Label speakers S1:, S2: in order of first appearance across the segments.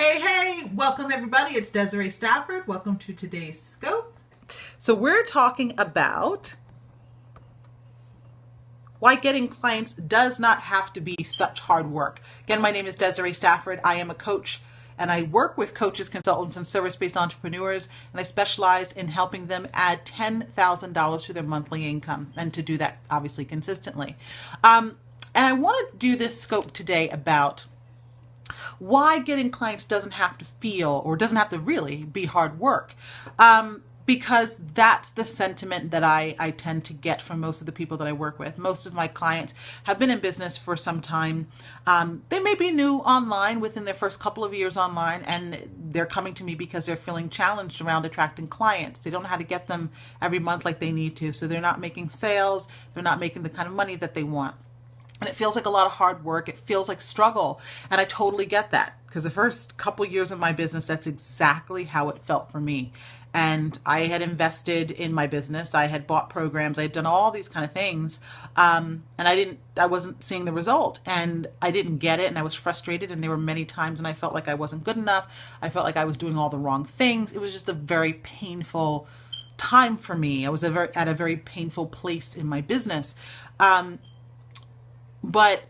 S1: Hey, welcome everybody. It's Desiree Stafford. Welcome to today's Scope.
S2: So we're talking about why getting clients does not have to be such hard work. Again, my name is Desiree Stafford. I am a coach and I work with coaches, consultants, and service-based entrepreneurs, and I specialize in helping them add $10,000 to their monthly income, and to do that obviously consistently. And I want to do this scope today about why getting clients doesn't have to feel, or doesn't have to really be hard work. Because that's the sentiment that I tend to get from most of the people that I work with. Most of my clients have been in business for some time. They may be new online within their first couple of years online, and they're coming to me because they're feeling challenged around attracting clients. They don't know how to get them every month like they need to. So they're not making sales. They're not making the kind of money that they want. And it feels like a lot of hard work. It feels like struggle. And I totally get that, because the first couple years of my business, that's exactly how it felt for me. And I had invested in my business. I had bought programs. I had done all these kind of things. And I wasn't seeing the result, and I didn't get it. And I was frustrated. And there were many times when I felt like I wasn't good enough. I felt like I was doing all the wrong things. It was just a very painful time for me. I was at a very painful place in my business. But,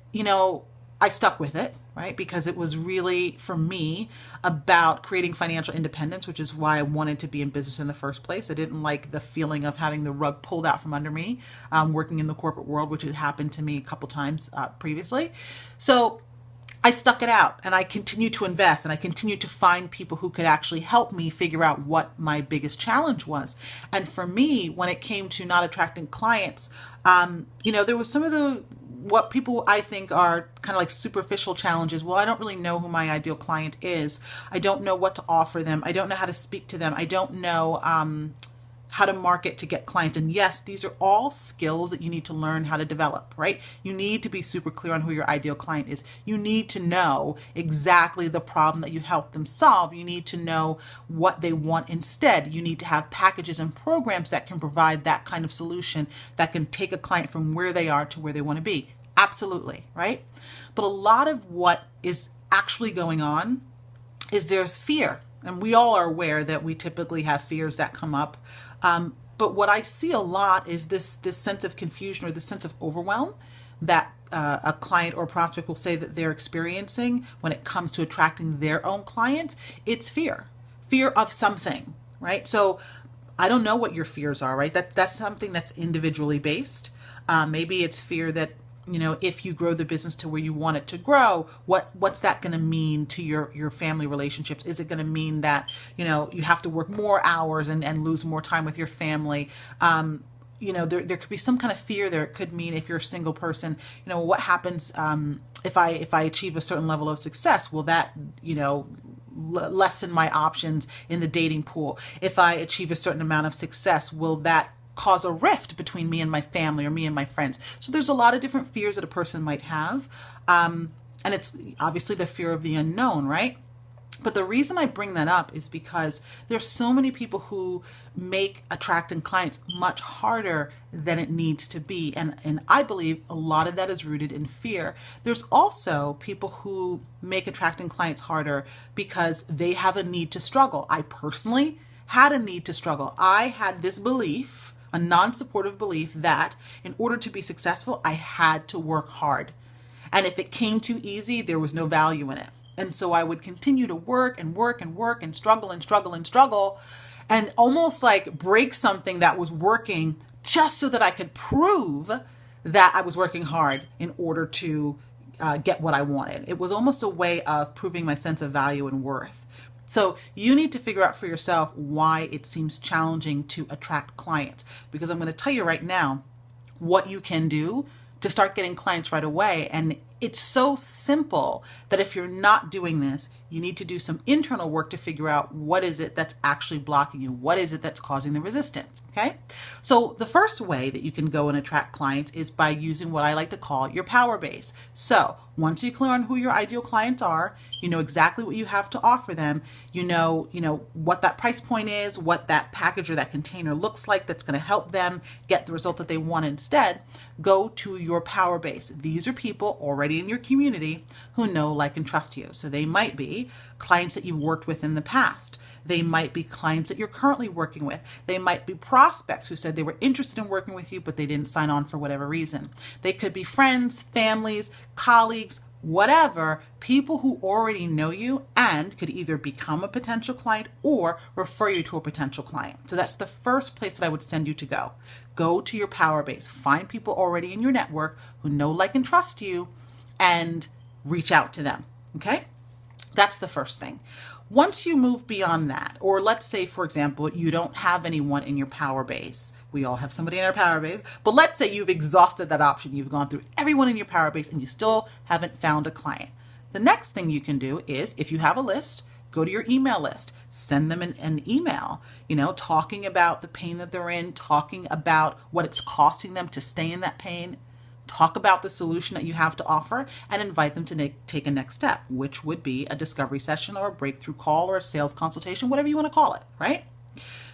S2: I stuck with it, right? Because it was really, for me, about creating financial independence, which is why I wanted to be in business in the first place. I didn't like the feeling of having the rug pulled out from under me, working in the corporate world, which had happened to me a couple times previously. So I stuck it out, and I continued to invest, and I continued to find people who could actually help me figure out what my biggest challenge was. And for me, when it came to not attracting clients, there was some of what people I think are kind of like superficial challenges. Well, I don't really know who my ideal client is. I don't know what to offer them. I don't know how to speak to them. I don't know how to market to get clients. And yes, these are all skills that you need to learn how to develop, right? You need to be super clear on who your ideal client is. You need to know exactly the problem that you help them solve. You need to know what they want instead. You need to have packages and programs that can provide that kind of solution that can take a client from where they are to where they want to be. Absolutely, right? But a lot of what is actually going on is there's fear. And we all are aware that we typically have fears that come up. But what I see a lot is this sense of confusion, or this sense of overwhelm that a client or prospect will say that they're experiencing when it comes to attracting their own clients. It's fear of something, right? So I don't know what your fears are, right? That's something that's individually based. Maybe it's fear that, if you grow the business to where you want it to grow, what's that going to mean to your family relationships? Is it going to mean that, you have to work more hours and lose more time with your family? There could be some kind of fear there. It could mean, if you're a single person, what happens if I achieve a certain level of success? Will that, lessen my options in the dating pool? If I achieve a certain amount of success, will that cause a rift between me and my family, or me and my friends? So there's a lot of different fears that a person might have. And it's obviously the fear of the unknown, right? But the reason I bring that up is because there's so many people who make attracting clients much harder than it needs to be. And I believe a lot of that is rooted in fear. There's also people who make attracting clients harder because they have a need to struggle. I personally had a need to struggle. I had this belief, a non-supportive belief, that in order to be successful, I had to work hard. And if it came too easy, there was no value in it. And so I would continue to work and work and work and struggle and struggle and struggle, and almost like break something that was working, just so that I could prove that I was working hard in order to get what I wanted. It was almost a way of proving my sense of value and worth. So you need to figure out for yourself why it seems challenging to attract clients, because I'm going to tell you right now what you can do to start getting clients right away. And it's so simple that if you're not doing this, you need to do some internal work to figure out what is it that's actually blocking you. What is it that's causing the resistance? Okay. So the first way that you can go and attract clients is by using what I like to call your power base. So Once you're clear on who your ideal clients are, you know exactly what you have to offer them, you know what that price point is, what that package or that container looks like that's going to help them get the result that they want instead, go to your power base. These are people already in your community who know, like, and trust you. So they might be clients that you've worked with in the past. They might be clients that you're currently working with. They might be prospects who said they were interested in working with you, but they didn't sign on for whatever reason. They could be friends, families, colleagues, whatever, people who already know you and could either become a potential client or refer you to a potential client. So that's the first place that I would send you to go. Go to your power base. Find people already in your network who know, like, and trust you, and reach out to them. Okay? That's the first thing. Once you move beyond that, or let's say, for example, you don't have anyone in your power base. We all have somebody in our power base, but let's say you've exhausted that option. You've gone through everyone in your power base and you still haven't found a client. The next thing you can do is, if you have a list, go to your email list, send them an email, talking about the pain that they're in, talking about what it's costing them to stay in that pain. Talk about the solution that you have to offer and invite them to take a next step, which would be a discovery session or a breakthrough call or a sales consultation, whatever you want to call it, right?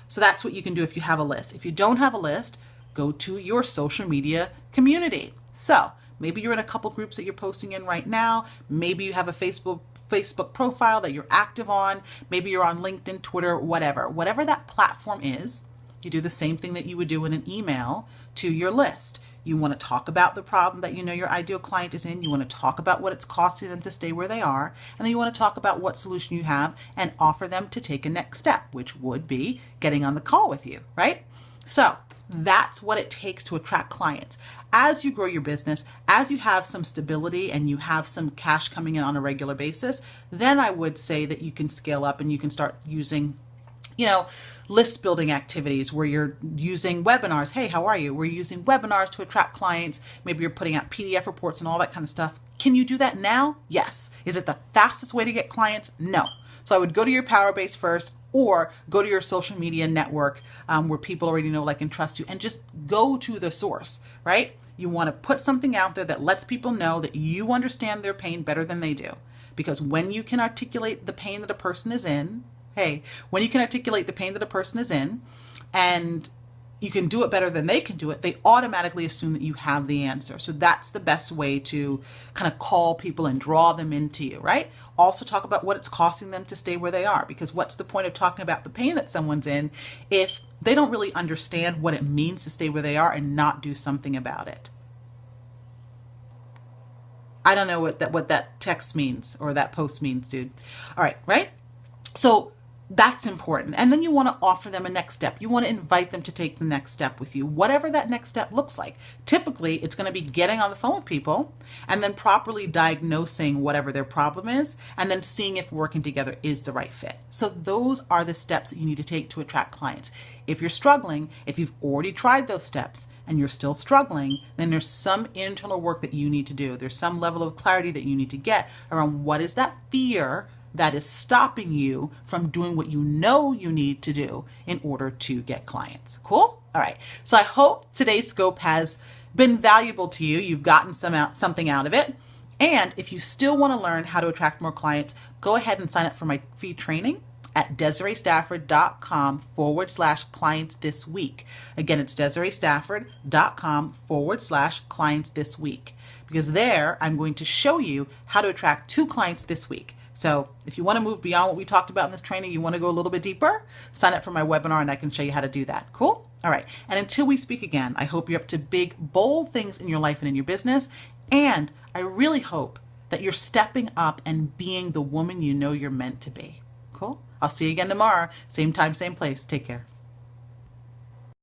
S2: So that's what you can do if you have a list. If you don't have a list, go to your social media community. So maybe you're in a couple groups that you're posting in right now. Maybe you have a Facebook profile that you're active on. Maybe you're on LinkedIn, Twitter, whatever. Whatever that platform is, you do the same thing that you would do in an email to your list. You want to talk about the problem that you know your ideal client is in. You want to talk about what it's costing them to stay where they are. And then you want to talk about what solution you have and offer them to take a next step, which would be getting on the call with you, right? So that's what it takes to attract clients. As you grow your business, as you have some stability and you have some cash coming in on a regular basis, then I would say that you can scale up and you can start using list building activities where you're using webinars. Hey, how are you? We're using webinars to attract clients. Maybe you're putting out PDF reports and all that kind of stuff. Can you do that now? Yes. Is it the fastest way to get clients? No. So I would go to your power base first, or go to your social media network where people already know, like, and trust you, and just go to the source, right? You want to put something out there that lets people know that you understand their pain better than they do. Because when you can articulate the pain that a person is in, when you can articulate the pain that a person is in and you can do it better than they can do it, they automatically assume that you have the answer. So that's the best way to kind of call people and draw them into you, right? Also talk about what it's costing them to stay where they are, because what's the point of talking about the pain that someone's in if they don't really understand what it means to stay where they are and not do something about it? I don't know what that text means or that post means, dude. All right, right? So that's important. And then you want to offer them a next step. You want to invite them to take the next step with you, whatever that next step looks like. Typically, it's going to be getting on the phone with people and then properly diagnosing whatever their problem is and then seeing if working together is the right fit. So those are the steps that you need to take to attract clients. If you're struggling, if you've already tried those steps and you're still struggling, then there's some internal work that you need to do. There's some level of clarity that you need to get around what is that fear that is stopping you from doing what you know you need to do in order to get clients. Cool? All right. So I hope today's scope has been valuable to you. You've gotten something out of it. And if you still want to learn how to attract more clients, go ahead and sign up for my free training at DesireeStafford.com/clients this week. Again, it's DesireeStafford.com/clients this week, because there I'm going to show you how to attract 2 clients this week. So if you want to move beyond what we talked about in this training, you want to go a little bit deeper, sign up for my webinar and I can show you how to do that. Cool? All right. And until we speak again, I hope you're up to big, bold things in your life and in your business. And I really hope that you're stepping up and being the woman you know you're meant to be. Cool? I'll see you again tomorrow. Same time, same place. Take care.